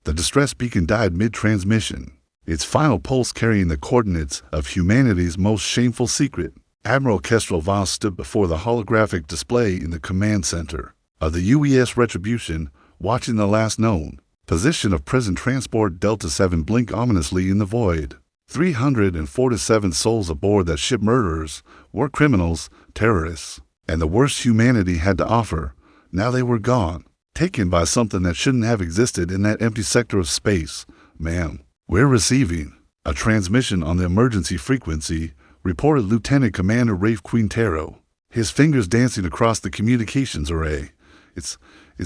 The distress beacon died mid-transmission, its final pulse carrying the coordinates of humanity's most shameful secret. Admiral Kestrel Voss stood before the holographic display in the command center of the UES Retribution, watching the last known position of prison transport Delta 7 blink ominously in the void. 347 souls aboard that ship, murderers, war criminals, terrorists, and the worst humanity had to offer. Now they were gone, taken by something that shouldn't have existed in that empty sector of space. Ma'am, we're receiving a transmission on the emergency frequency, reported Lieutenant Commander Rafe Quintero, his fingers dancing across the communications array. It's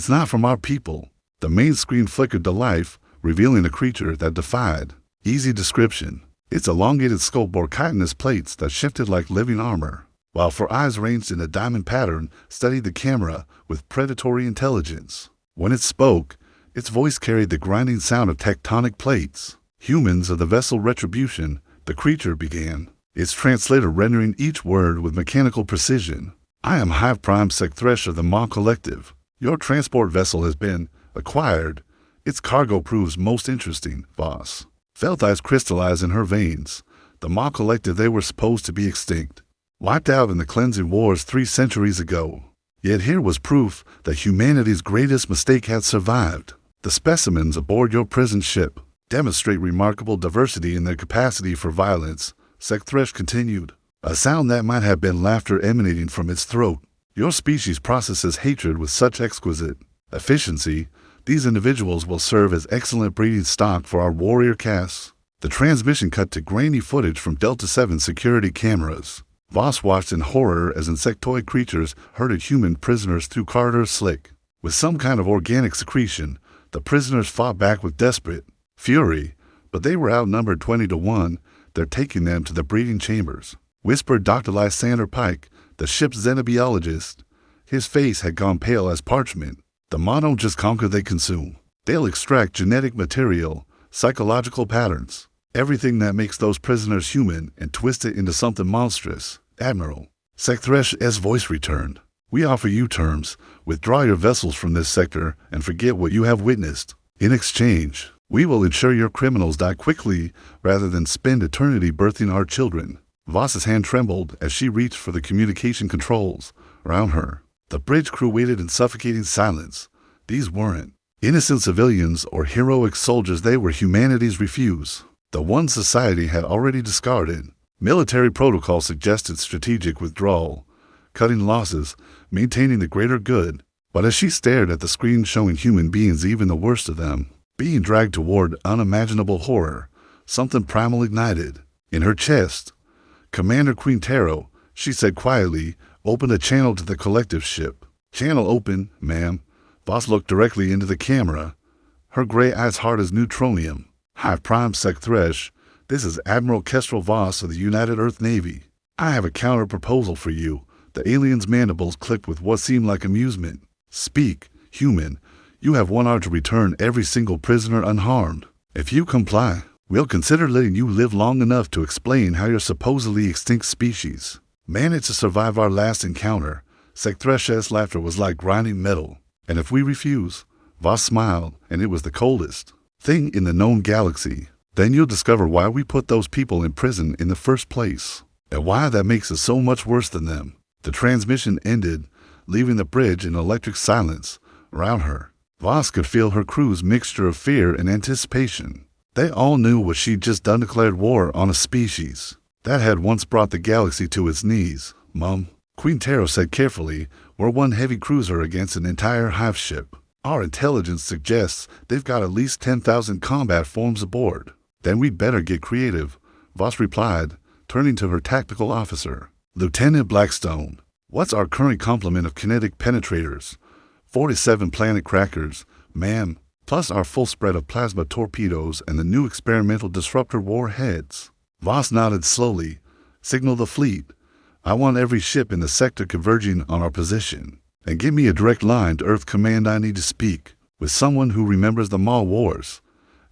not from our people. The main screen flickered to life, revealing a creature that defied easy description. Its elongated scope bore chitinous plates that shifted like living armor, while four eyes arranged in a diamond pattern studied the camera with predatory intelligence. When it spoke, its voice carried the grinding sound of tectonic plates. Humans of the vessel Retribution, the creature began, its translator rendering each word with mechanical precision. I am Hive Prime Sec Thresh of the Maw Collective. Your transport vessel has been acquired. Its cargo proves most interesting, Voss. Felt eyes crystallized in her veins. The Maw Collective, they were supposed to be extinct, wiped out in the cleansing wars 3 centuries ago. Yet here was proof that humanity's greatest mistake had survived. The specimens aboard your prison ship demonstrate remarkable diversity in their capacity for violence, Sec Thresh continued, a sound that might have been laughter emanating from its throat. Your species processes hatred with such exquisite efficiency. These individuals will serve as excellent breeding stock for our warrior castes. The transmission cut to grainy footage from Delta 7 security cameras. Voss watched in horror as insectoid creatures herded human prisoners through corridors slick with some kind of organic secretion. The prisoners fought back with desperate fury, but they were outnumbered 20-1. They're taking them to the breeding chambers, whispered Dr. Lysander Pike, the ship's xenobiologist. His face had gone pale as parchment. The Maw don't just conquer, they consume. They'll extract genetic material, psychological patterns, everything that makes those prisoners human, and twist it into something monstrous. Admiral, Sec Thresh's voice returned. We offer you terms. Withdraw your vessels from this sector and forget what you have witnessed. In exchange, we will ensure your criminals die quickly rather than spend eternity birthing our children. Voss's hand trembled as she reached for the communication controls around her. The bridge crew waited in suffocating silence. These weren't innocent civilians or heroic soldiers, they were humanity's refuse, the one society had already discarded. Military protocol suggested strategic withdrawal, cutting losses, maintaining the greater good. But as she stared at the screen showing human beings, even the worst of them, being dragged toward unimaginable horror, something primal ignited in her chest. Commander Quintero, she said quietly, opened a channel to the collective ship. Channel open, ma'am. Voss looked directly into the camera, her gray eyes hard as neutronium. Hive Prime Sec Thresh, this is Admiral Kestrel Voss of the United Earth Navy. I have a counter-proposal for you. The alien's mandibles clicked with what seemed like amusement. Speak, human. You have 1 hour to return every single prisoner unharmed. If you comply, we'll consider letting you live long enough to explain how your supposedly extinct species managed to survive our last encounter. Sec Thresh's laughter was like grinding metal. And if we refuse, Voss smiled, and it was the coldest thing in the known galaxy, then you'll discover why we put those people in prison in the first place, and why that makes us so much worse than them. The transmission ended, leaving the bridge in electric silence around her. Voss could feel her crew's mixture of fear and anticipation. They all knew what she'd just done, declared war on a species that had once brought the galaxy to its knees. Mum, Quintero said carefully, we're one heavy cruiser against an entire hive ship. Our intelligence suggests they've got at least 10,000 combat forms aboard. Then we'd better get creative, Voss replied, turning to her tactical officer. Lieutenant Blackstone, what's our current complement of kinetic penetrators? 47 planet crackers, ma'am, plus our full spread of plasma torpedoes and the new experimental disruptor warheads. Voss nodded slowly. Signal the fleet. I want every ship in the sector converging on our position. And give me a direct line to Earth Command. I need to speak with someone who remembers the Maw Wars.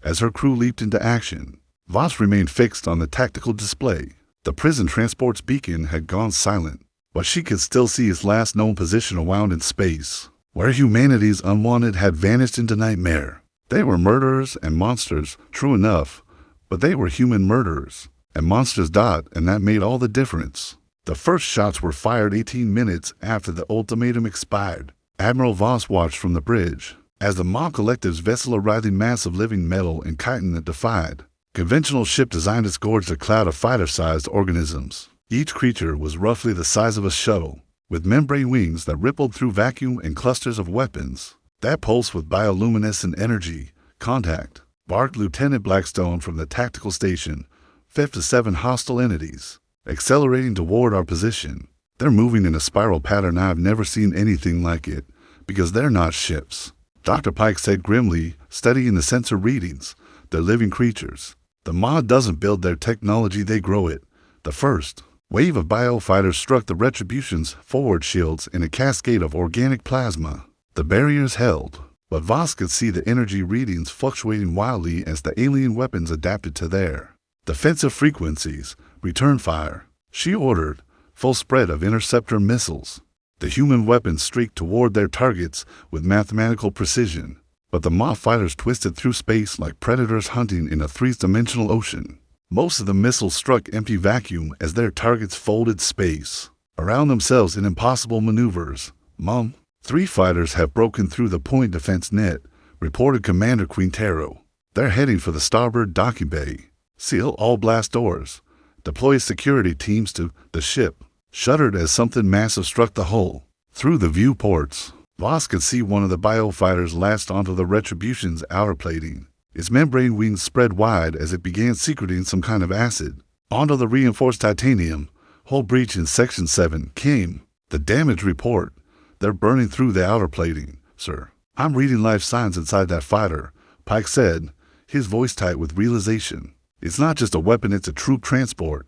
As her crew leaped into action, Voss remained fixed on the tactical display. The prison transport's beacon had gone silent, but she could still see its last known position around in space, where humanity's unwanted had vanished into nightmare. They were murderers and monsters, true enough, but they were human murderers, and monsters. And that made all the difference. The first shots were fired 18 minutes after the ultimatum expired. Admiral Voss watched from the bridge as the Maw Collective's vessel, a writhing mass of living metal and chitin that defied conventional ship design, disgorged a cloud of fighter-sized organisms. Each creature was roughly the size of a shuttle, with membrane wings that rippled through vacuum and clusters of weapons that pulsed with bioluminescent energy. Contact, barked Lieutenant Blackstone from the tactical station. 5 to 7 hostile entities, accelerating toward our position. They're moving in a spiral pattern. I've never seen anything like it, because they're not ships, Dr. Pike said grimly, studying the sensor readings. They're living creatures. The Maw doesn't build their technology, they grow it. The first wave of biofighters struck the Retribution's forward shields in a cascade of organic plasma. The barriers held, but Voss could see the energy readings fluctuating wildly as the alien weapons adapted to their defensive frequencies. Return fire, she ordered. Full spread of interceptor missiles. The human weapons streaked toward their targets with mathematical precision, but the Maw fighters twisted through space like predators hunting in a three-dimensional ocean. Most of the missiles struck empty vacuum as their targets folded space around themselves in impossible maneuvers. Mum, 3 fighters have broken through the point defense net, reported Commander Quintero. They're heading for the starboard docking bay. Seal all blast doors. Deploy security teams to the ship. Shuddered as something massive struck the hull. Through the viewports, Voss could see one of the biofighters latched onto the Retribution's outer plating. Its membrane wings spread wide as it began secreting some kind of acid onto the reinforced titanium. Hull breach in Section 7 came. The damage report. They're burning through the outer plating, sir. I'm reading life signs inside that fighter, Pike said, his voice tight with realization. It's not just a weapon, it's a troop transport.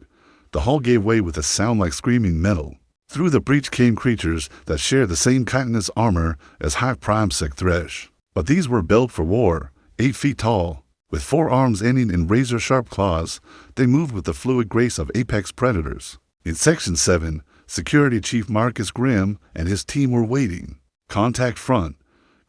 The hull gave way with a sound like screaming metal. Through the breach came creatures that shared the same chitinous armor as High Prime Sec Thresh. But these were built for war, 8 feet tall, with 4 arms ending in razor-sharp claws. They moved with the fluid grace of apex predators. In Section 7, Security Chief Marcus Grimm and his team were waiting. Contact front.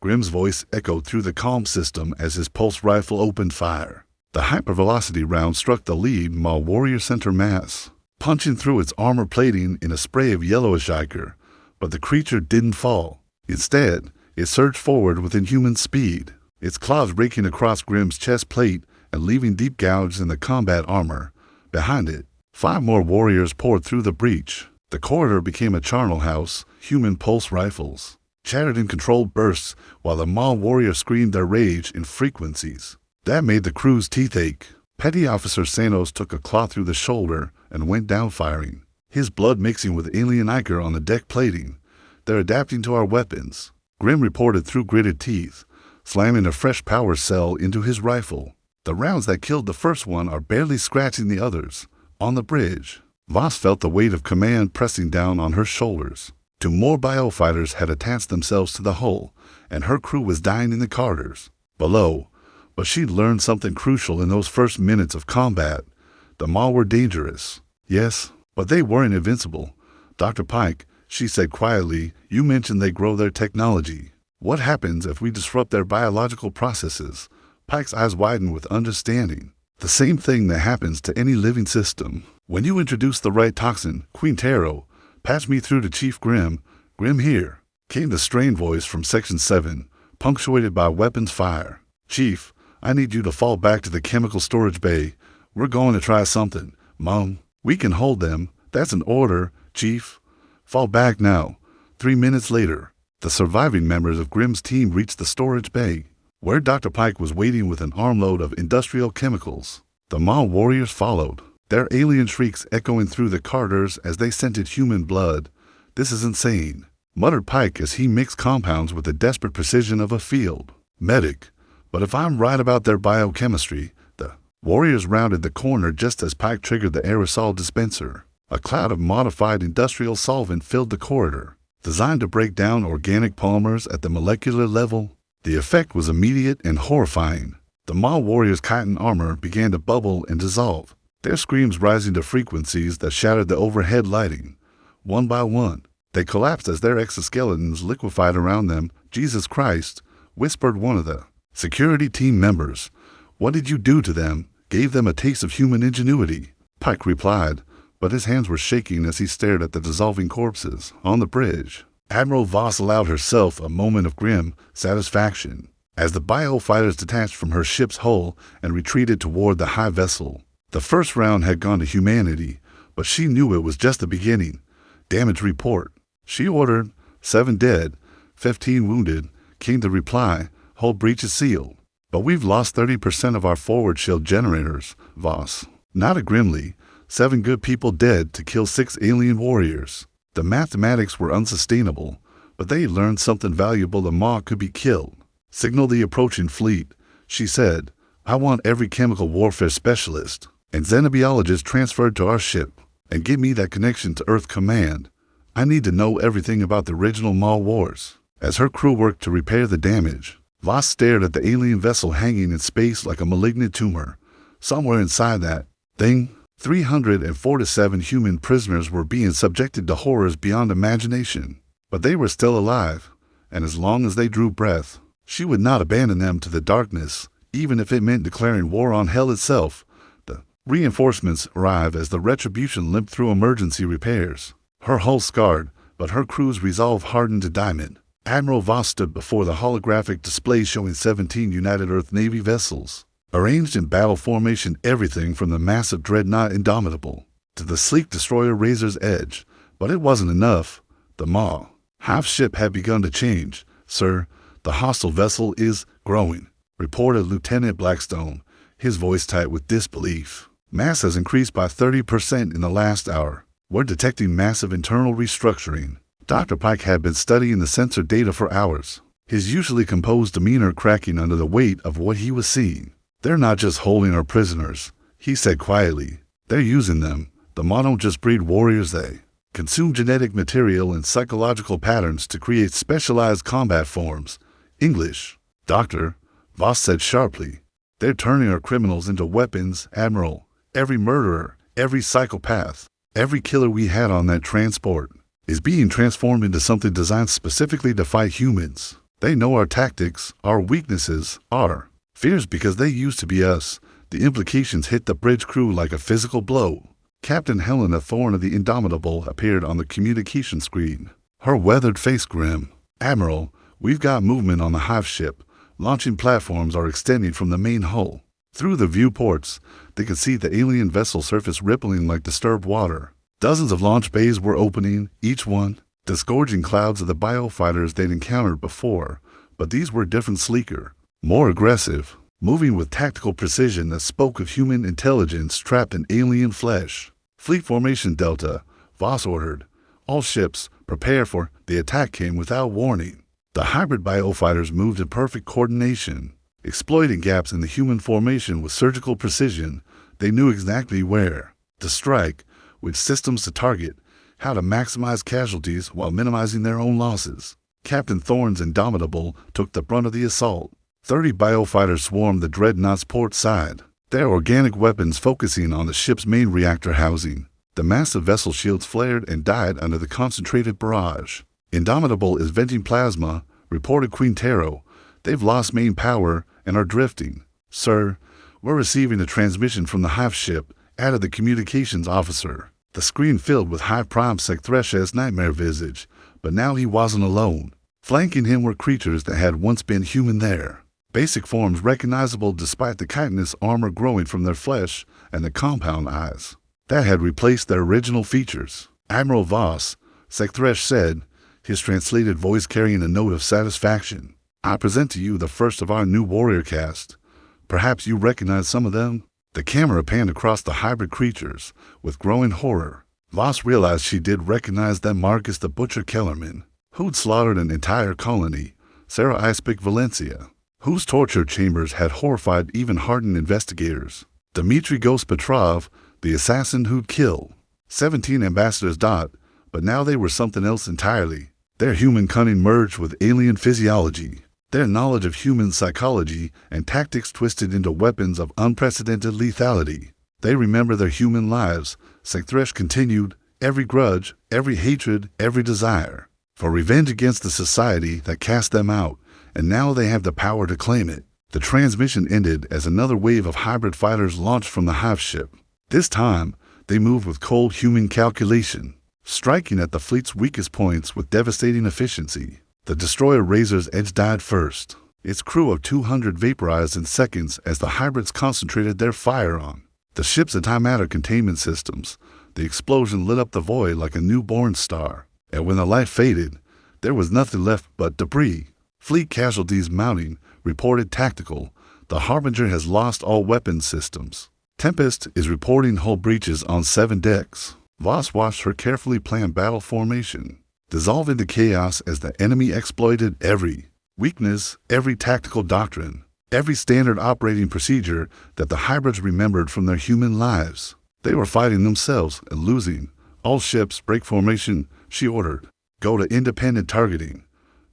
Grimm's voice echoed through the comm system as his pulse rifle opened fire. The hypervelocity round struck the lead Maw warrior center mass, punching through its armor plating in a spray of yellowish ichor. But the creature didn't fall. Instead, it surged forward with inhuman speed, its claws raking across Grimm's chest plate and leaving deep gouges in the combat armor. Behind it, 5 more warriors poured through the breach. The corridor became a charnel house. Human pulse rifles chattered in controlled bursts while the Maw warriors screamed their rage in frequencies that made the crew's teeth ache. Petty Officer Sanos took a claw through the shoulder and went down firing, his blood mixing with alien ichor on the deck plating. They're adapting to our weapons, Grimm reported through gritted teeth, slamming a fresh power cell into his rifle. The rounds that killed the first one are barely scratching the others. On the bridge, Voss felt the weight of command pressing down on her shoulders. 2 more biofighters had attached themselves to the hull, and her crew was dying in the corridors below. But she'd learned something crucial in those first minutes of combat. The Maw were dangerous, yes, but they weren't invincible. Dr. Pike, she said quietly, you mentioned they grow their technology. What happens if we disrupt their biological processes? Pike's eyes widened with understanding. The same thing that happens to any living system. When you introduce the right toxin, Quintero, patch me through to Chief Grimm. Grimm here, came the strained voice from Section 7, punctuated by weapons fire. Chief, I need you to fall back to the chemical storage bay. We're going to try something. Mom, we can hold them. That's an order, Chief. Fall back now. 3 minutes later, the surviving members of Grimm's team reached the storage bay, where Dr. Pike was waiting with an armload of industrial chemicals. The Maw warriors followed, their alien shrieks echoing through the corridors as they scented human blood. This is insane, muttered Pike as he mixed compounds with the desperate precision of a field medic. But if I'm right about their biochemistry, the warriors rounded the corner just as Pike triggered the aerosol dispenser. A cloud of modified industrial solvent filled the corridor, designed to break down organic polymers at the molecular level. The effect was immediate and horrifying. The Maw warriors' chitin armor began to bubble and dissolve, their screams rising to frequencies that shattered the overhead lighting. One by one, they collapsed as their exoskeletons liquefied around them. Jesus Christ, whispered one of the Security team members. What did you do to them? Gave them a taste of human ingenuity, Pike replied, but his hands were shaking as he stared at the dissolving corpses on the bridge. Admiral Voss allowed herself a moment of grim satisfaction as the biofighters detached from her ship's hull and retreated toward the high vessel. The first round had gone to humanity, but she knew it was just the beginning. Damage report. She ordered. 7 dead, 15 wounded, came the reply. Hull breach is sealed. But we've lost 30% of our forward shield generators, Voss nodded grimly. 7 good people dead to kill 6 alien warriors. The mathematics were unsustainable, but they learned something valuable. The Maw could be killed. Signal the approaching fleet, she said. I want every chemical warfare specialist and xenobiologist transferred to our ship, and give me that connection to Earth Command. I need to know everything about the original Maw wars. As her crew worked to repair the damage, Voss stared at the alien vessel hanging in space like a malignant tumor. Somewhere inside that thing, 347 human prisoners were being subjected to horrors beyond imagination. But they were still alive, and as long as they drew breath, she would not abandon them to the darkness, even if it meant declaring war on hell itself. The reinforcements arrived as the Retribution limped through emergency repairs. Her hull scarred, but her crew's resolve hardened to diamond. Admiral Voss stood before the holographic display showing 17 United Earth Navy vessels, arranged in battle formation, everything from the massive dreadnought Indomitable to the sleek destroyer Razor's Edge. But it wasn't enough. The Maw half ship had begun to change. Sir, the hostile vessel is growing, reported Lieutenant Blackstone, his voice tight with disbelief. Mass has increased by 30% in the last hour. We're detecting massive internal restructuring. Dr. Pike had been studying the sensor data for hours, his usually composed demeanor cracking under the weight of what he was seeing. They're not just holding our prisoners, he said quietly. They're using them. The Maw don't just breed warriors, they consume genetic material and psychological patterns to create specialized combat forms. English. Doctor, Voss said sharply. They're turning our criminals into weapons, Admiral. Every murderer, every psychopath, every killer we had on that transport is being transformed into something designed specifically to fight humans. They know our tactics, our weaknesses, our fears because they used to be us. The implications hit the bridge crew like a physical blow. Captain Helena Thorne of the Indomitable appeared on the communication screen, her weathered face grim. Admiral, we've got movement on the hive ship. Launching platforms are extending from the main hull. Through the viewports, they could see the alien vessel surface rippling like disturbed water. Dozens of launch bays were opening, each one disgorging clouds of the biofighters they'd encountered before, but these were different, sleeker, more aggressive, moving with tactical precision that spoke of human intelligence trapped in alien flesh. Fleet formation Delta, Voss ordered. All ships, prepare for. The attack came without warning. The hybrid biofighters moved in perfect coordination, exploiting gaps in the human formation with surgical precision. They knew exactly where to strike, which systems to target, how to maximize casualties while minimizing their own losses. Captain Thorne's Indomitable took the brunt of the assault. 30 biofighters swarmed the dreadnought's port side, their organic weapons focusing on the ship's main reactor housing. The massive vessel shields flared and died under the concentrated barrage. Indomitable is venting plasma, reported Quintero. They've lost main power and are drifting. Sir, we're receiving a transmission from the hive ship, added the communications officer. The screen filled with High Prime Secthresh's nightmare visage, but now he wasn't alone. Flanking him were creatures that had once been human there. Basic forms recognizable despite the chitinous armor growing from their flesh and the compound eyes that had replaced their original features. Admiral Voss, Secthresh said, his translated voice carrying a note of satisfaction. I present to you the first of our new warrior cast. Perhaps you recognize some of them? The camera panned across the hybrid creatures with growing horror. Voss realized she did recognize them. Marcus the Butcher Kellerman, who'd slaughtered an entire colony. Sarah Ispic Valencia, whose torture chambers had horrified even hardened investigators. Dmitry Ghost Petrov, the assassin who'd killed 17 ambassadors. But now they were something else entirely. Their human cunning merged with alien physiology. Their knowledge of human psychology and tactics twisted into weapons of unprecedented lethality. They remember their human lives, Secthresh continued, every grudge, every hatred, every desire for revenge against the society that cast them out, and now they have the power to claim it. The transmission ended as another wave of hybrid fighters launched from the hive ship. This time, they moved with cold human calculation, striking at the fleet's weakest points with devastating efficiency. The destroyer Razor's Edge died first, its crew of 200 vaporized in seconds as the hybrids concentrated their fire on the ship's antimatter containment systems. The explosion lit up the void like a newborn star, and when the light faded, there was nothing left but debris. Fleet casualties mounting, reported Tactical. The Harbinger has lost all weapon systems. Tempest is reporting hull breaches on 7 decks. Voss watched her carefully planned battle formation dissolve into chaos as the enemy exploited every weakness, every tactical doctrine, every standard operating procedure that the hybrids remembered from their human lives. They were fighting themselves and losing. All ships break formation, she ordered. Go to independent targeting.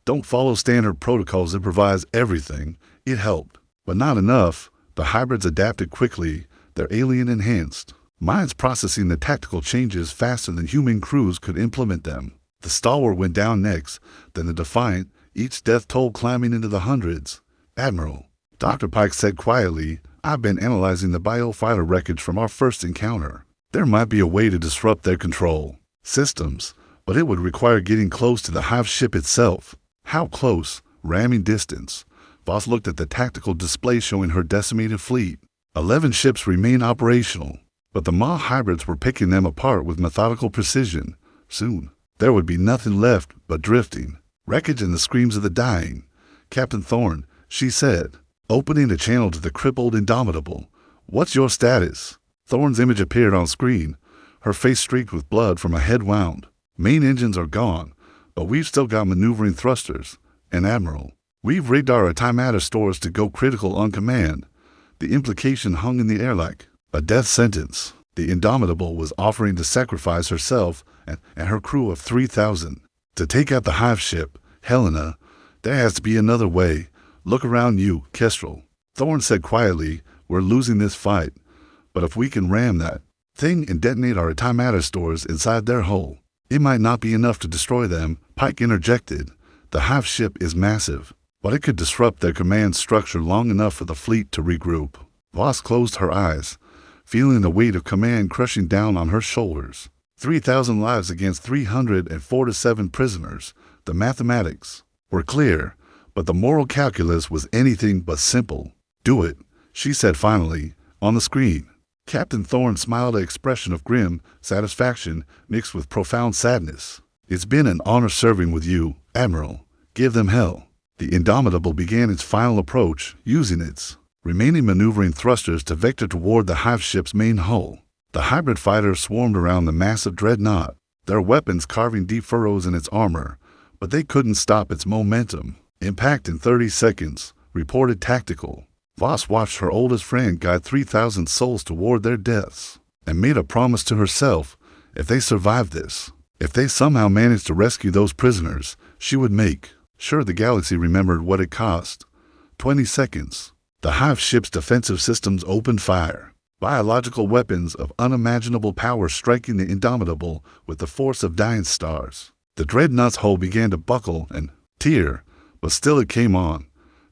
Don't follow standard protocols, improvise everything. It helped, but not enough. The hybrids adapted quickly, their alien enhanced minds processing the tactical changes faster than human crews could implement them. The Stalwart went down next, then the Defiant, each death toll climbing into the hundreds. Admiral, Dr. Pike said quietly, I've been analyzing the biofighter wreckage from our first encounter. There might be a way to disrupt their control systems, but it would require getting close to the hive ship itself. How close? Ramming distance. Voss looked at the tactical display showing her decimated fleet. 11 ships remain operational, but the Maw hybrids were picking them apart with methodical precision. Soon, there would be nothing left but drifting, wreckage and the screams of the dying. Captain Thorne, she said, opening a channel to the crippled Indomitable. What's your status? Thorne's image appeared on screen, her face streaked with blood from a head wound. Main engines are gone, but we've still got maneuvering thrusters. And Admiral, we've rigged our antimatter stores to go critical on command. The implication hung in the air like a death sentence. The Indomitable was offering to sacrifice herself and her crew of 3,000 to take out the hive ship. Helena, there has to be another way. Look around you, Kestrel. Thorne said quietly, we're losing this fight, but if we can ram that thing and detonate our antimatter stores inside their hull, it might not be enough to destroy them. Pike interjected. The hive ship is massive, but it could disrupt their command structure long enough for the fleet to regroup. Voss closed her eyes, feeling the weight of command crushing down on her shoulders. 3,000 lives against 347 prisoners. The mathematics were clear, but the moral calculus was anything but simple. Do it, she said finally, on the screen. Captain Thorne smiled, an expression of grim satisfaction mixed with profound sadness. It's been an honor serving with you, Admiral. Give them hell. The Indomitable began its final approach, using its remaining maneuvering thrusters to vector toward the hive ship's main hull. The hybrid fighters swarmed around the massive dreadnought, their weapons carving deep furrows in its armor, but they couldn't stop its momentum. Impact in 30 seconds, reported Tactical. Voss watched her oldest friend guide 3,000 souls toward their deaths, and made a promise to herself, if they survived this, if they somehow managed to rescue those prisoners, she would make sure the galaxy remembered what it cost. 20 seconds. The hive ship's defensive systems opened fire. Biological weapons of unimaginable power striking the Indomitable with the force of dying stars. The dreadnought's hull began to buckle and tear, but still it came on.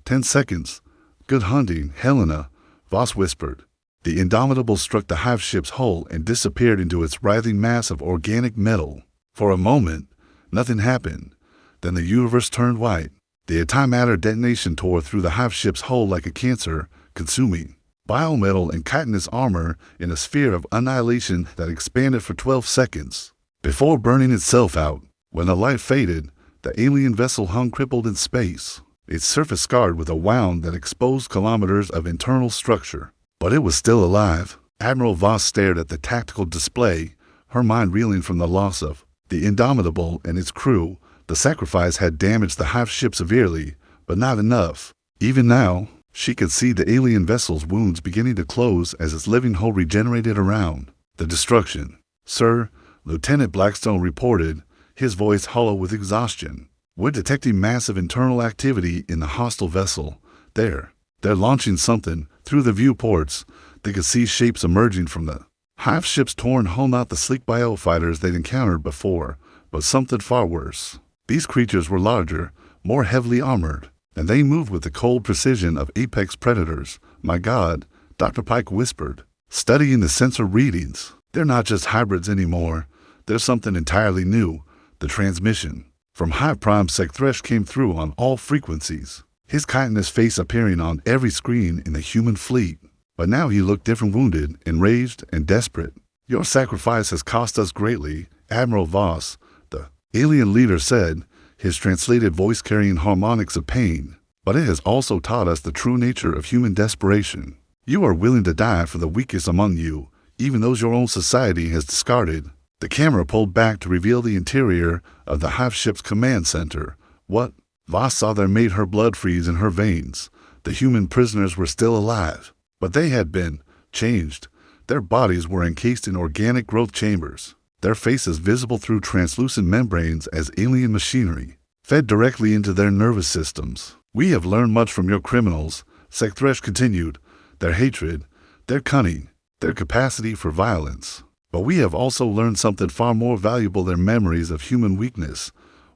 10 seconds. Good hunting, Helena, Voss whispered. The Indomitable struck the hive ship's hull and disappeared into its writhing mass of organic metal. For a moment, nothing happened. Then the universe turned white. The antimatter detonation tore through the hive ship's hull like a cancer, consuming biometal and chitinous armor in a sphere of annihilation that expanded for 12 seconds, before burning itself out. When the light faded, the alien vessel hung crippled in space, its surface scarred with a wound that exposed kilometers of internal structure. But it was still alive. Admiral Voss stared at the tactical display, her mind reeling from the loss of the Indomitable and its crew. The sacrifice had damaged the hive ship severely, but not enough. Even now, she could see the alien vessel's wounds beginning to close as its living hull regenerated around the destruction. Sir, Lieutenant Blackstone reported, his voice hollow with exhaustion. We're detecting massive internal activity in the hostile vessel. They're launching something. Through the viewports, they could see shapes emerging from the hive ship's torn hull, not the sleek biofighters they'd encountered before, but something far worse. These creatures were larger, more heavily armored. and they moved with the cold precision of apex predators. My God, Dr. Pike whispered, studying the sensor readings. They're not just hybrids anymore. There's something entirely new. The transmission from Hive Prime Sekthresh came through on all frequencies, his chitinous face appearing on every screen in the human fleet. But now he looked different, wounded, enraged, and desperate. Your sacrifice has cost us greatly, Admiral Voss, the alien leader said, his translated voice carrying harmonics of pain. But it has also taught us the true nature of human desperation. You are willing to die for the weakest among you, even those your own society has discarded. The camera pulled back to reveal the interior of the Hive ship's command center. What? Voss saw there made her blood freeze in her veins. The human prisoners were still alive, but they had been changed. Their bodies were encased in organic growth chambers, their faces visible through translucent membranes as alien machinery, fed directly into their nervous systems. We have learned much from your criminals, Sekthresh continued, their hatred, their cunning, their capacity for violence. But we have also learned something far more valuable, their memories of human weakness.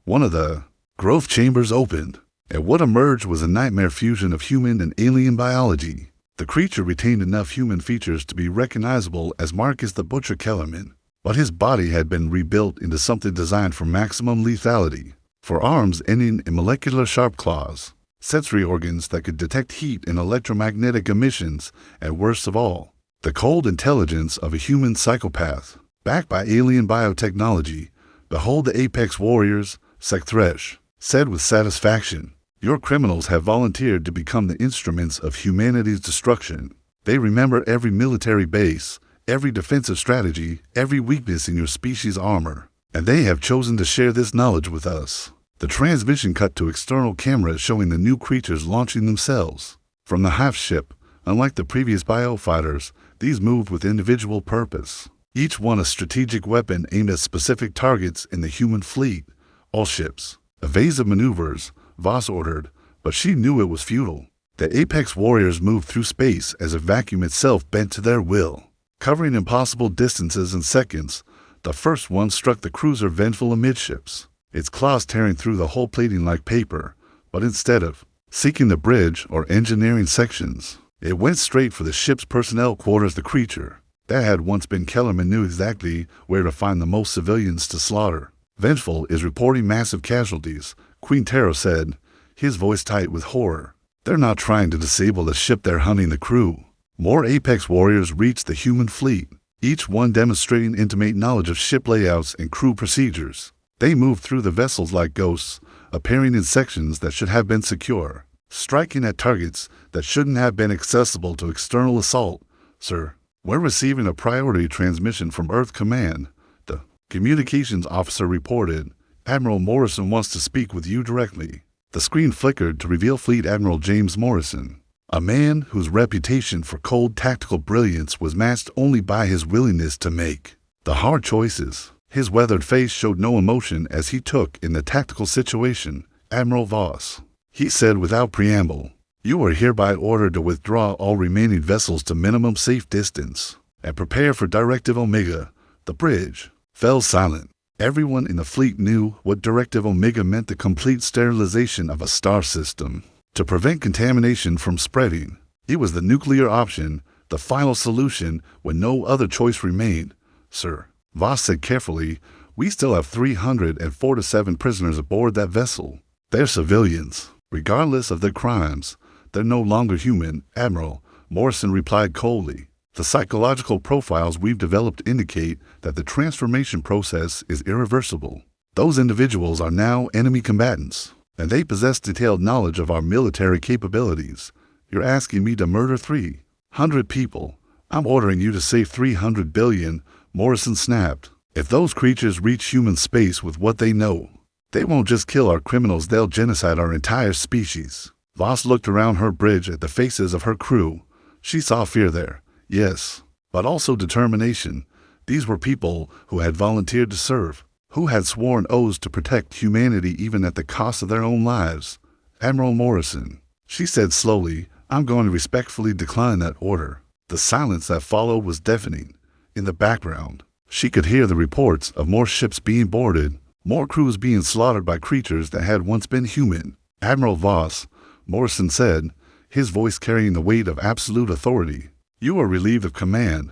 One of the growth chambers opened, and what emerged was a nightmare fusion of human and alien biology. The creature retained enough human features to be recognizable as Marcus the Butcher Kellerman, but his body had been rebuilt into something designed for maximum lethality, for arms ending in molecular sharp claws, sensory organs that could detect heat and electromagnetic emissions, and worst of all, the cold intelligence of a human psychopath, backed by alien biotechnology. Behold the apex warriors, Sekthresh said with satisfaction. Your criminals have volunteered to become the instruments of humanity's destruction. They remember every military base, every defensive strategy, every weakness in your species' armor, and they have chosen to share this knowledge with us. The transmission cut to external cameras showing the new creatures launching themselves from the Hive ship. Unlike the previous biofighters, these moved with individual purpose, each one a strategic weapon aimed at specific targets in the human fleet. All ships, evasive maneuvers, Voss ordered, but she knew it was futile. The apex warriors moved through space as a vacuum itself bent to their will, covering impossible distances in seconds. The first one struck the cruiser Vengeful amidships, its claws tearing through the hull plating like paper, but instead of seeking the bridge or engineering sections, it went straight for the ship's personnel quarters. The creature that had once been Kellerman knew exactly where to find the most civilians to slaughter. Vengeful is reporting massive casualties, Queen Taro said, his voice tight with horror. They're not trying to disable the ship, they're hunting the crew. More apex warriors reached the human fleet, each one demonstrating intimate knowledge of ship layouts and crew procedures. They moved through the vessels like ghosts, appearing in sections that should have been secure, striking at targets that shouldn't have been accessible to external assault. Sir, we're receiving a priority transmission from Earth Command, the communications officer reported. Admiral Morrison wants to speak with you directly. The screen flickered to reveal Fleet Admiral James Morrison, a man whose reputation for cold tactical brilliance was matched only by his willingness to make the hard choices. His weathered face showed no emotion as he took in the tactical situation. Admiral Voss, he said without preamble, you are hereby ordered to withdraw all remaining vessels to minimum safe distance and prepare for Directive Omega. The bridge fell silent. Everyone in the fleet knew what Directive Omega meant: the complete sterilization of a star system to prevent contamination from spreading. It was the nuclear option, the final solution when no other choice remained. Sir, Voss said carefully, we still have 347 prisoners aboard that vessel. They're civilians, regardless of their crimes. They're no longer human, Admiral, Morrison replied coldly. The psychological profiles we've developed indicate that the transformation process is irreversible. Those individuals are now enemy combatants, and they possess detailed knowledge of our military capabilities. You're asking me to murder 300 people. I'm ordering you to save 300 billion, Morrison snapped. If those creatures reach human space with what they know, they won't just kill our criminals, they'll genocide our entire species. Voss looked around her bridge at the faces of her crew. She saw fear there. Yes, but also determination. These were people who had volunteered to serve, who had sworn oaths to protect humanity even at the cost of their own lives. Admiral Morrison, she said slowly, I'm going to respectfully decline that order. The silence that followed was deafening. In the background, she could hear the reports of more ships being boarded, more crews being slaughtered by creatures that had once been human. Admiral Voss, Morrison said, his voice carrying the weight of absolute authority. You are relieved of command.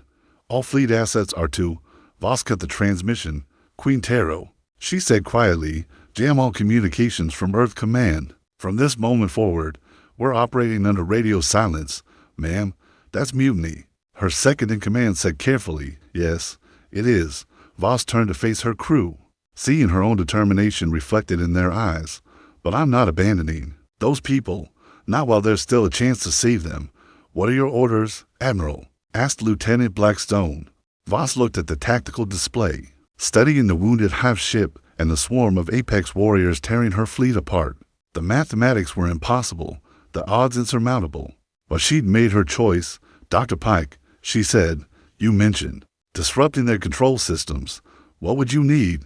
All fleet assets are to Voss cut the transmission. Queen Taro, she said quietly, jam all communications from Earth Command. From this moment forward, we're operating under radio silence. Ma'am, that's mutiny. Her second-in-command said carefully, yes, it is. Voss turned to face her crew, seeing her own determination reflected in their eyes. But I'm not abandoning those people, not while there's still a chance to save them. What are your orders, Admiral? Asked Lieutenant Blackstone. Voss looked at the tactical display, studying the wounded hive ship and the swarm of apex warriors tearing her fleet apart. The mathematics were impossible, the odds insurmountable. But she'd made her choice. Dr. Pike, she said, you mentioned disrupting their control systems. What would you need?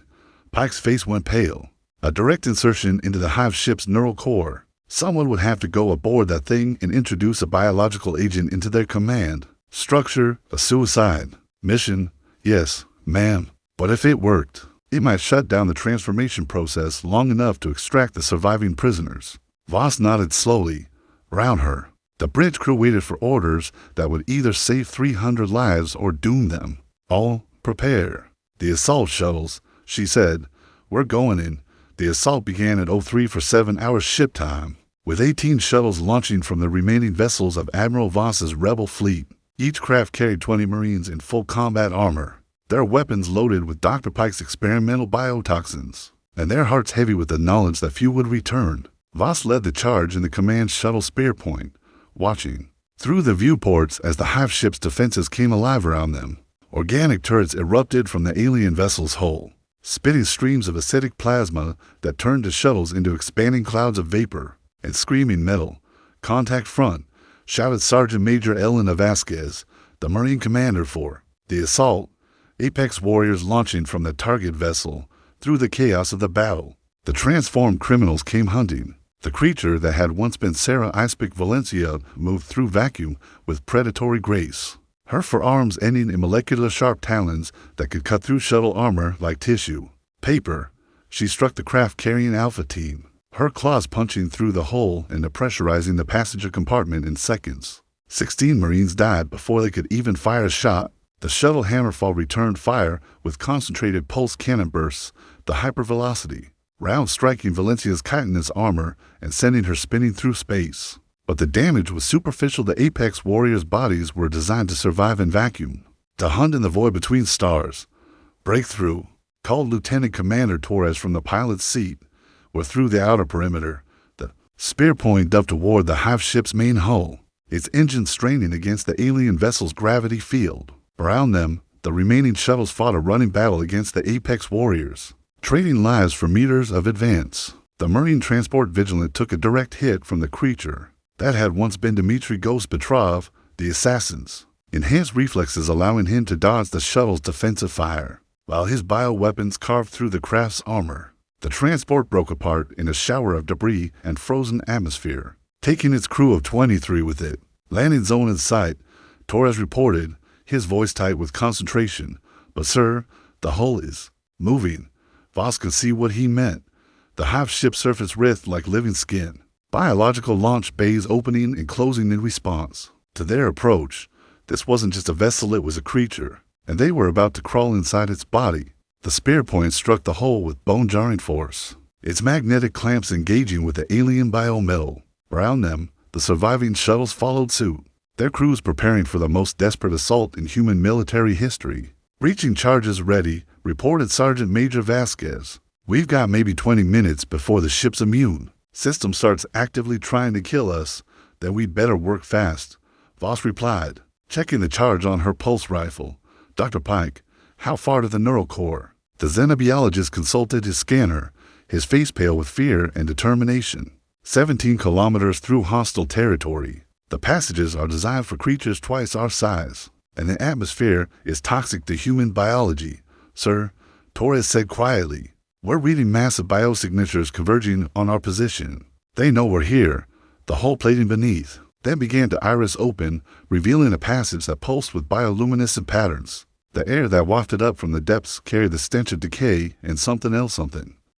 Pike's face went pale. A direct insertion into the hive ship's neural core. Someone would have to go aboard that thing and introduce a biological agent into their command. Structure, a suicide. Mission, yes, ma'am. But if it worked, it might shut down the transformation process long enough to extract the surviving prisoners. Voss nodded slowly. Around her, the bridge crew waited for orders that would either save 300 lives or doom them. All prepare. The assault shuttles, she said. We're going in. The assault began at 03 for 7 hours ship time, with 18 shuttles launching from the remaining vessels of Admiral Voss's rebel fleet. Each craft carried 20 Marines in full combat armor, their weapons loaded with Dr. Pike's experimental biotoxins, and their hearts heavy with the knowledge that few would return. Voss led the charge in the command shuttle spear point, watching through the viewports as the hive ship's defenses came alive around them. Organic turrets erupted from the alien vessel's hull, spitting streams of acidic plasma that turned the shuttles into expanding clouds of vapor. And screaming metal. Contact front, shouted Sergeant Major Elena Vasquez, the Marine commander for the assault. Apex warriors launching from the target vessel through the chaos of the battle. The transformed criminals came hunting. The creature that had once been Sarah Icepick Valencia moved through vacuum with predatory grace, her forearms ending in molecular sharp talons that could cut through shuttle armor like tissue. Paper. She struck the craft carrying Alpha Team, her claws punching through the hull and depressurizing the passenger compartment in seconds. 16 Marines died before they could even fire a shot. The shuttle Hammerfall returned fire with concentrated pulse cannon bursts, the hypervelocity, rounds striking Valencia's chitinous armor and sending her spinning through space. But the damage was superficial. The Apex warriors' bodies were designed to survive in vacuum, to hunt in the void between stars. Breakthrough, called Lieutenant Commander Torres from the pilot's seat. Or through the outer perimeter, the spear point dove toward the hive ship's main hull, its engine straining against the alien vessel's gravity field. Around them, the remaining shuttles fought a running battle against the Apex warriors, trading lives for meters of advance. The Marine transport Vigilant took a direct hit from the creature that had once been Dmitry Ghost Petrov, the assassin's enhanced reflexes allowing him to dodge the shuttle's defensive fire, while his bioweapons carved through the craft's armor. The transport broke apart in a shower of debris and frozen atmosphere, taking its crew of 23 with it. Landing zone in sight, Torres reported, his voice tight with concentration. But sir, the hull is moving. Voss could see what he meant. The hive ship surface writhed like living skin, biological launch bays opening and closing in response to their approach. This wasn't just a vessel, it was a creature, and they were about to crawl inside its body. The spear point struck the hull with bone-jarring force, its magnetic clamps engaging with the alien biometal. Around them, the surviving shuttles followed suit, their crews preparing for the most desperate assault in human military history. Reaching charges ready, reported Sergeant Major Vasquez. We've got maybe 20 minutes before the ship's immune system starts actively trying to kill us, then we'd better work fast. Voss replied, checking the charge on her pulse rifle. Dr. Pike, how far to the neural core? The xenobiologist consulted his scanner, his face pale with fear and determination. 17 kilometers through hostile territory. The passages are designed for creatures twice our size, and the atmosphere is toxic to human biology. Sir, Torres said quietly, we're reading massive biosignatures converging on our position. They know we're here. The hull plating beneath then began to iris open, revealing a passage that pulsed with bioluminescent patterns. The air that wafted up from the depths carried the stench of decay and something else.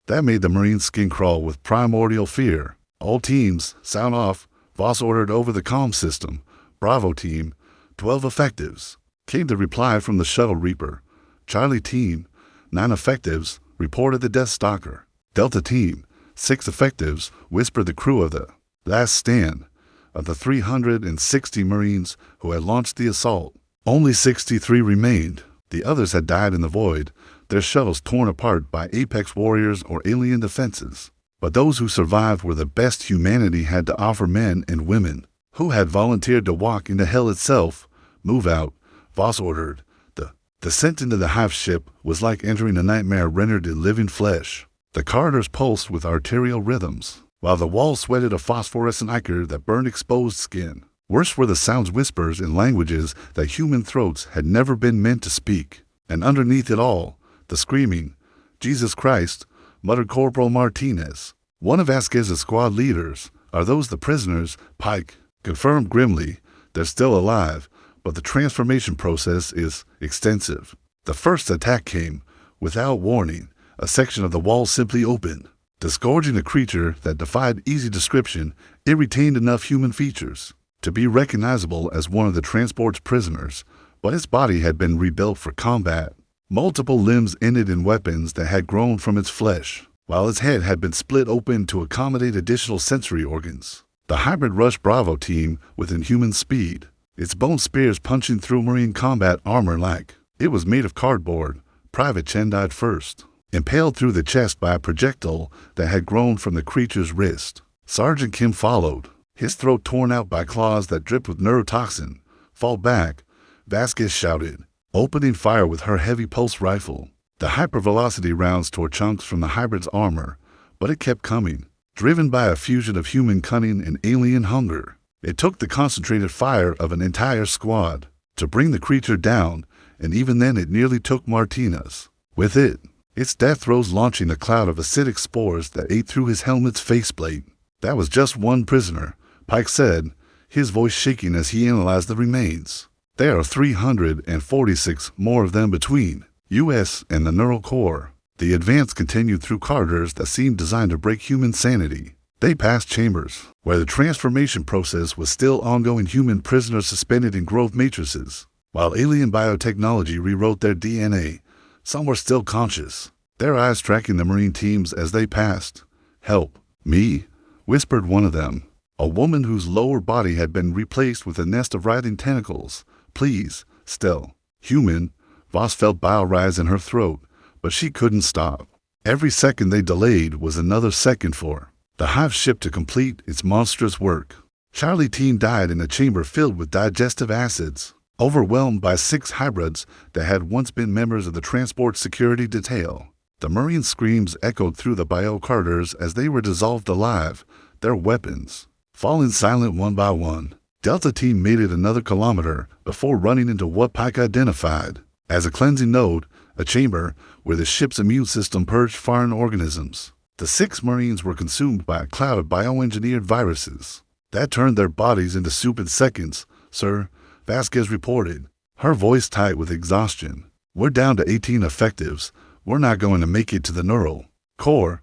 That made the Marine's skin crawl with primordial fear. All teams, sound off, Voss ordered over the comm system. Bravo team, 12 effectives, came the reply from the shuttle Reaper. Charlie team, 9 effectives, reported the Death Stalker. Delta team, 6 effectives, whispered the crew of the Last Stand. Of the 360 Marines who had launched the assault, only 63 remained. The others had died in the void, their shuttles torn apart by Apex warriors or alien defenses. But those who survived were the best humanity had to offer, men and women who had volunteered to walk into hell itself. Move out, Voss ordered. The descent into the hive ship was like entering a nightmare rendered in living flesh. The corridors pulsed with arterial rhythms, while the walls sweated a phosphorescent ichor that burned exposed skin. Worse were the sounds, whispers in languages that human throats had never been meant to speak. And underneath it all, the screaming, "Jesus Christ," muttered Corporal Martinez, one of Vasquez's squad leaders. "Are those the prisoners?" Pike confirmed grimly. "They're still alive, but the transformation process is extensive." The first attack came without warning. A section of the wall simply opened, disgorging a creature that defied easy description. It retained enough human features to be recognizable as one of the transport's prisoners, but its body had been rebuilt for combat. Multiple limbs ended in weapons that had grown from its flesh, while its head had been split open to accommodate additional sensory organs. The hybrid rushed Bravo team with inhuman speed, its bone spears punching through Marine combat armor like it was made of cardboard. Private Chen died first, impaled through the chest by a projectile that had grown from the creature's wrist. Sergeant Kim followed, his throat torn out by claws that dripped with neurotoxin. "Fall back," Vasquez shouted, opening fire with her heavy pulse rifle. The hypervelocity rounds tore chunks from the hybrid's armor, but it kept coming, driven by a fusion of human cunning and alien hunger. It took the concentrated fire of an entire squad to bring the creature down, and even then it nearly took Martinez. With it, its death throes launching a cloud of acidic spores that ate through his helmet's faceplate. "That was just one prisoner," Pike said, his voice shaking as he analyzed the remains. "There are 346 more of them between U.S. and the neural core." The advance continued through corridors that seemed designed to break human sanity. They passed chambers where the transformation process was still ongoing, human prisoners suspended in growth matrices, while alien biotechnology rewrote their DNA. Some were still conscious, their eyes tracking the Marine teams as they passed. "Help me," whispered one of them, a woman whose lower body had been replaced with a nest of writhing tentacles. "Please." Still human, Voss felt bile rise in her throat, but she couldn't stop. Every second they delayed was another second for the hive ship to complete its monstrous work. Charlie team died in a chamber filled with digestive acids, overwhelmed by 6 hybrids that had once been members of the transport security detail. The Marine screams echoed through the bio corridors as they were dissolved alive, their weapons falling silent one by one. Delta team made it another kilometer before running into what Pike identified as a cleansing node, a chamber where the ship's immune system purged foreign organisms. The 6 Marines were consumed by a cloud of bioengineered viruses that turned their bodies into soup in seconds. "Sir," Vasquez reported, her voice tight with exhaustion, "we're down to 18 effectives. We're not going to make it to the neural core."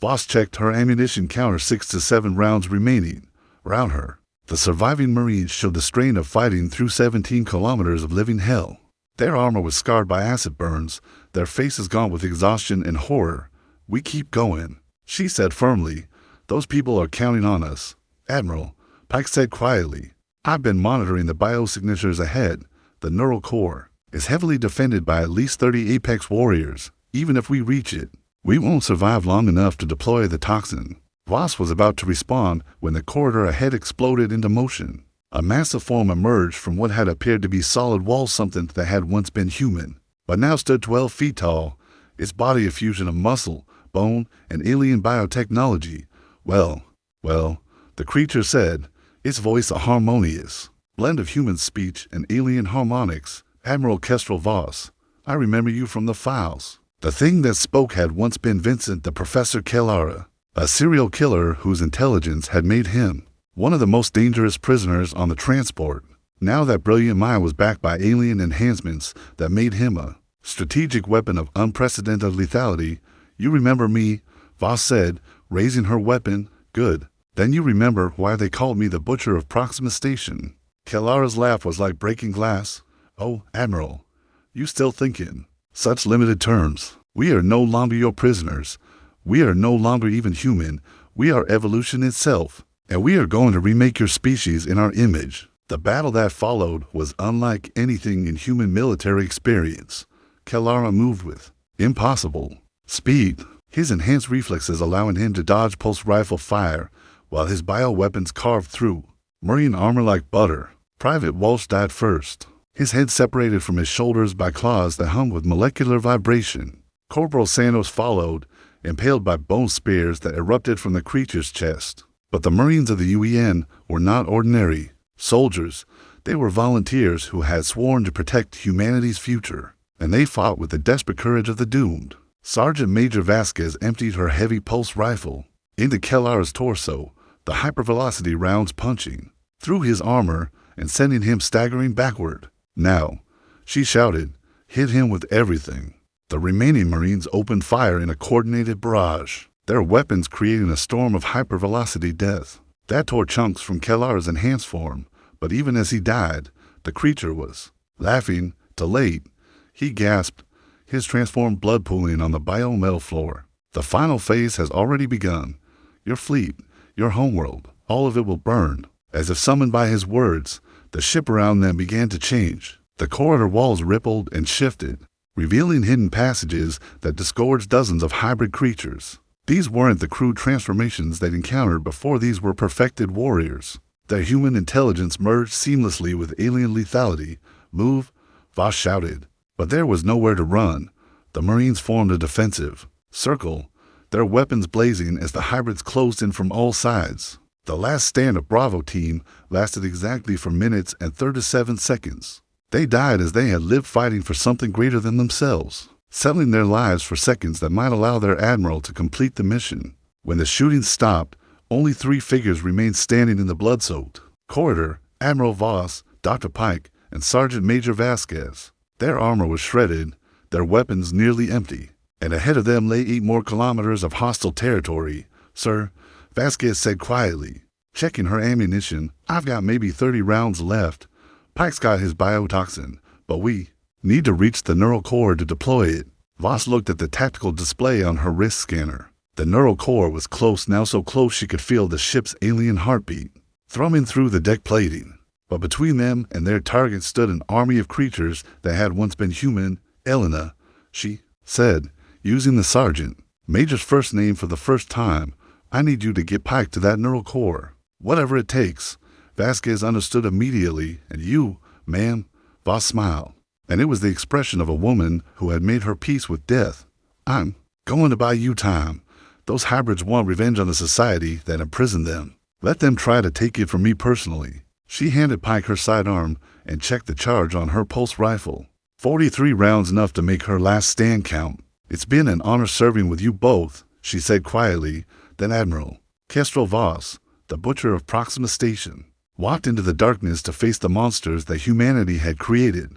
Voss checked her ammunition counter, 6 to 7 rounds remaining. Around her, the surviving Marines showed the strain of fighting through 17 kilometers of living hell. Their armor was scarred by acid burns, their faces gone with exhaustion and horror. "We keep going," she said firmly. "Those people are counting on us." "Admiral," Pike said quietly, "I've been monitoring the biosignatures ahead. The neural core is heavily defended by at least 30 Apex warriors. Even if we reach it, we won't survive long enough to deploy the toxin." Voss was about to respond when the corridor ahead exploded into motion. A massive form emerged from what had appeared to be solid walls, something that had once been human, but now stood 12 feet tall, its body a fusion of muscle, bone, and alien biotechnology. Well, the creature said, its voice a harmonious blend of human speech and alien harmonics. "Admiral Kestrel Voss, I remember you from the files." The thing that spoke had once been Vincent the Professor Kellara, a serial killer whose intelligence had made him one of the most dangerous prisoners on the transport. Now that brilliant mind was backed by alien enhancements that made him a strategic weapon of unprecedented lethality. "You remember me," Voss said, raising her weapon. "Good." Then you remember why they called me the Butcher of Proxima Station. Kelara's laugh was like breaking glass. Oh, Admiral, you still think in such limited terms. We are no longer your prisoners. We are no longer even human. We are evolution itself. And we are going to remake your species in our image. The battle that followed was unlike anything in human military experience. Kelara moved with impossible speed, his enhanced reflexes allowing him to dodge pulse rifle fire, while his bioweapons carved through Marine armor like butter. Private Walsh died first, his head separated from his shoulders by claws that hummed with molecular vibration. Corporal Santos followed, impaled by bone spears that erupted from the creature's chest. But the Marines of the UEN were not ordinary soldiers. They were volunteers who had sworn to protect humanity's future, and they fought with the desperate courage of the doomed. Sergeant Major Vasquez emptied her heavy pulse rifle into Kelara's torso, the hypervelocity rounds punching through his armor and sending him staggering backward. Now, she shouted, hit him with everything. The remaining Marines opened fire in a coordinated barrage, their weapons creating a storm of hypervelocity death that tore chunks from Kelara's enhanced form. But even as he died, the creature was laughing. Too late, he gasped, his transformed blood pooling on the biometal floor. The final phase has already begun. Your fleet, your homeworld, all of it will burn. As if summoned by his words, the ship around them began to change. The corridor walls rippled and shifted, revealing hidden passages that disgorged dozens of hybrid creatures. These weren't the crude transformations they'd encountered before. These were perfected warriors. Their human intelligence merged seamlessly with alien lethality. Move, Voss shouted. But there was nowhere to run. The Marines formed a defensive circle, their weapons blazing as the hybrids closed in from all sides. The last stand of Bravo Team lasted exactly for minutes and 37 seconds. They died as they had lived fighting for something greater than themselves, settling their lives for seconds that might allow their admiral to complete the mission. When the shooting stopped, only 3 figures remained standing in the blood-soaked corridor: Admiral Voss, Dr. Pike, and Sergeant Major Vasquez. Their armor was shredded, their weapons nearly empty, and ahead of them lay 8 more kilometers of hostile territory. Sir, Vasquez said quietly, checking her ammunition, I've got maybe 30 rounds left. Pike's got his biotoxin, but we need to reach the neural core to deploy it. Voss looked at the tactical display on her wrist scanner. The neural core was close, now so close she could feel the ship's alien heartbeat thrumming through the deck plating. But between them and their target stood an army of creatures that had once been human. Elena, she said, using the sergeant major's first name for the first time, I need you to get Pike to that neural core. Whatever it takes. Vasquez understood immediately. And you, ma'am? Voss smiled, and it was the expression of a woman who had made her peace with death. I'm going to buy you time. Those hybrids want revenge on the society that imprisoned them. Let them try to take it from me personally. She handed Pike her sidearm and checked the charge on her pulse rifle. 43 rounds, enough to make her last stand count. It's been an honor serving with you both, she said quietly. Then Admiral Kestrel Voss, the Butcher of Proxima Station, walked into the darkness to face the monsters that humanity had created.